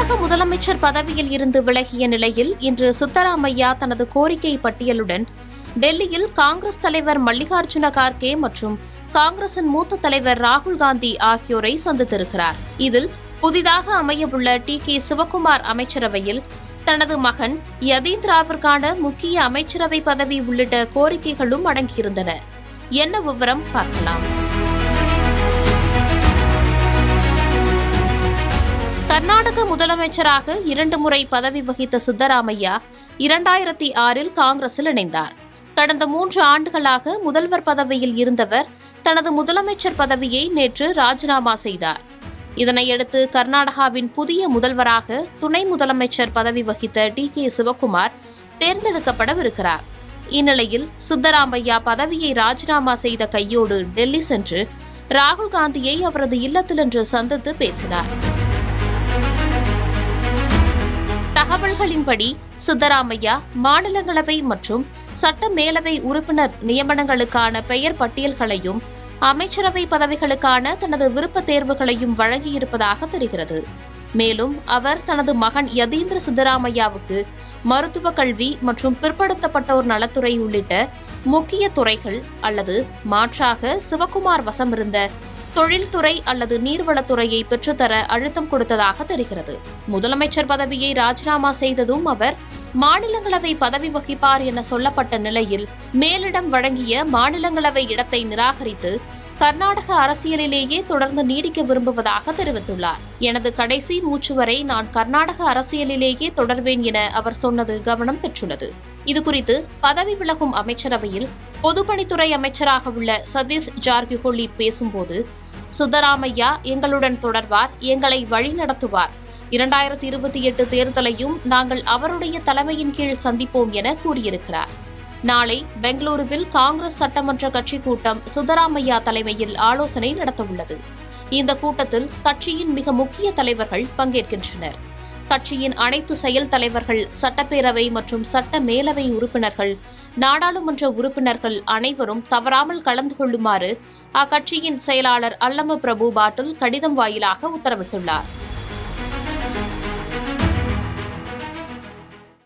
தமிழக முதலமைச்சர் பதவியில் இருந்து விலகிய நிலையில் இன்று சித்தராமையா தனது கோரிக்கை பட்டியலுடன் டெல்லியில் காங்கிரஸ் தலைவர் மல்லிகார்ஜுன கார்கே மற்றும் காங்கிரசின் மூத்த தலைவர் ராகுல் காந்தி ஆகியோரை சந்தித்திருக்கிறார். இதில் புதிதாக அமையவுள்ள டி.கே. சிவக்குமார் அமைச்சரவையில் தனது மகன் யதீந்திராவிற்கான முக்கிய அமைச்சரவை பதவி உள்ளிட்ட கோரிக்கைகளும் அடங்கியிருந்தன. என்ன விவரம் பார்க்கலாம். கர்நாடக முதலமைச்சராக 2 முறை பதவி வகித்த சித்தராமையா 2006 காங்கிரஸில் இணைந்தார். கடந்த 3 ஆண்டுகளாக முதல்வர் பதவியில் இருந்தவர் தனது முதலமைச்சர் பதவியை நேற்று ராஜினாமா செய்தார். இதனையடுத்து கர்நாடகாவின் புதிய முதல்வராக துணை முதலமைச்சர் பதவி வகித்த டி.கே. சிவக்குமார் தேர்ந்தெடுக்கப்படவிருக்கிறார். இந்நிலையில் சித்தராமையா பதவியை ராஜினாமா செய்த கையோடு டெல்லி சென்று ராகுல் காந்தியை அவரது இல்லத்தில் இன்று சந்தித்து பேசினார். தகவல்களின்படி சித்தராமையா மாநிலங்களவை மற்றும் சட்ட மேலவை உறுப்பினர் நியமனங்களுக்கான பெயர் பட்டியல்களையும் அமைச்சரவை பதவிகளுக்கான தனது விருப்ப தேர்வுகளையும் வழங்கியிருப்பதாக தெரிகிறது. மேலும் அவர் தனது மகன் யதீந்திர சித்தராமையாவுக்கு மருத்துவ கல்வி மற்றும் பிற்படுத்தப்பட்டோர் நலத்துறை உள்ளிட்ட முக்கிய துறைகள் அல்லது மாற்றாக சிவக்குமார் வசமிருந்த தொழில்துறை அல்லது நீர்வளத்துறையை பெற்றுத்தர அழுத்தம் கொடுத்ததாக தெரிகிறது. முதலமைச்சர் பதவியை ராஜினாமா செய்ததும் அவர் மாநிலங்களவை பதவி வகிப்பார் என சொல்லப்பட்ட நிலையில் மேலிடம் வழங்கிய மாநிலங்களவை இடத்தை நிராகரித்து கர்நாடக அரசியலிலேயே தொடர்ந்து நீடிக்க விரும்புவதாக தெரிவித்துள்ளார். எனது கடைசி மூச்சு வரை நான் கர்நாடக அரசியலிலேயே தொடர்வேன் என அவர் சொன்னது கவனம் பெற்றுள்ளது. இதுகுறித்து பதவி விலகும் அமைச்சரவையில் பொதுப்பணித்துறை அமைச்சராக உள்ள சதீஷ் ஜார்கிஹொளி பேசும்போது, சித்தராமையா எங்களுடன் தொடர்வார், எங்களை வழிநடத்துவார். 2028 தேர்தலையும் நாங்கள் அவருடைய தலைமையின் கீழ் சந்திப்போம் என கூறியிருக்கிறார். நாளை பெங்களூருவில் காங்கிரஸ் சட்டமன்ற கட்சி கூட்டம் சித்தராமையா தலைமையில் ஆலோசனை நடத்தவுள்ளது. இந்த கூட்டத்தில் கட்சியின் மிக முக்கிய தலைவர்கள் பங்கேற்கின்றனர். கட்சியின் அனைத்து செயல் தலைவர்கள், சட்டப்பேரவை மற்றும் சட்ட மேலவை உறுப்பினர்கள், நாடாளுமன்ற உறுப்பினர்கள் அனைவரும் தவறாமல் கலந்து கொள்ளுமாறு அக்கட்சியின் செயலாளர் அல்லம பிரபு பாட்டில் கடிதம் வாயிலாக உத்தரவிட்டுள்ளார்.